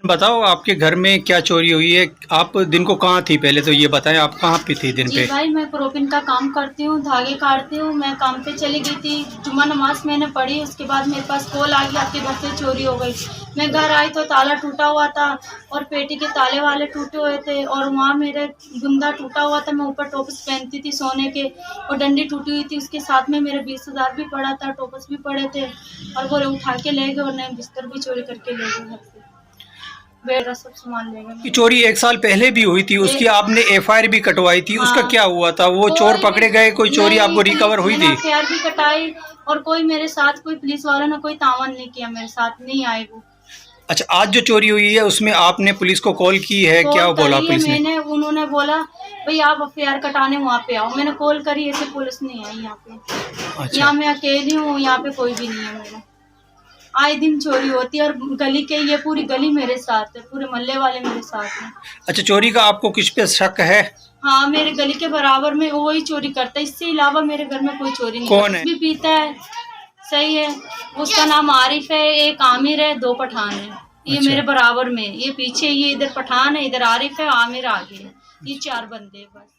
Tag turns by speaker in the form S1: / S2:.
S1: बताओ आपके घर में क्या चोरी हुई है? आप दिन को कहाँ थी? पहले तो ये बताएं, आप कहाँ पे थी दिन
S2: जी
S1: पे?
S2: भाई, मैं प्रोपिन का काम करती हूँ, धागे काटती हूँ। मैं काम पे चली गई थी, जुम्मा नमाज मैंने पढ़ी, उसके बाद मेरे पास कॉल आ गई आपके घर से चोरी हो गई। मैं घर आई तो ताला टूटा हुआ था और पेटी के ताले वाले टूटे हुए थे और वहाँ मेरे गुंदा टूटा हुआ था। मैं ऊपर टॉप्स पहनती थी सोने के और डंडी टूटी हुई थी। उसके साथ में मेरे 20,000 भी पड़ा था, टॉप्स भी पड़े थे और वो उठा के ले गए और नए बिस्तर भी चोरी करके ले गए घर से। मेरा सब सामान ले गए
S1: की
S2: मेरा।
S1: चोरी एक साल पहले भी हुई थी,
S2: ए
S1: उसकी आपने एफआईआर भी कटवाई थी, उसका
S2: हाँ,
S1: क्या हुआ था? वो चोर
S2: कोई भी
S1: पकड़े गए? कोई चोरी
S2: नहीं,
S1: आपको
S2: पुलिस
S1: रिकवर हुई
S2: मैंने
S1: थी?
S2: एफआईआर भी कटाई और कोई मेरे साथ, कोई पुलिस वालों ने कोई तावन नहीं किया, मेरे साथ नहीं आए वो।
S1: अच्छा, आज जो चोरी हुई है उसमें आपने पुलिस को कॉल की है? क्या
S2: कॉल
S1: बोला
S2: करी है
S1: पुलिस ने?
S2: मैंने, उन्होंने बोला भाई आप एफआईआर कटाने वहाँ पे आओ। मैंने कॉल करी, ऐसे पुलिस नहीं आई यहाँ पे।
S1: अच्छा।
S2: यहाँ मैं अकेली हूँ, यहाँ पे कोई भी नहीं है मेरा। आए दिन चोरी होती है और गली के, ये पूरी गली मेरे साथ है, पूरे मोहल्ले वाले मेरे साथ हैं।
S1: अच्छा, चोरी का आपको किस पे शक है?
S2: हाँ, मेरे गली के बराबर में वही चोरी करता है, इससे अलावा मेरे घर में कोई चोरी नहीं
S1: कौन
S2: करता।
S1: है?
S2: भी पीता है, सही है। उसका नाम आरिफ है, एक आमिर है, दो पठान है। ये
S1: अच्छा।
S2: मेरे बराबर में, ये पीछे, ये इधर पठान है, इधर आरिफ है, आमिर आगे है। ये चार बंदे हैं बस।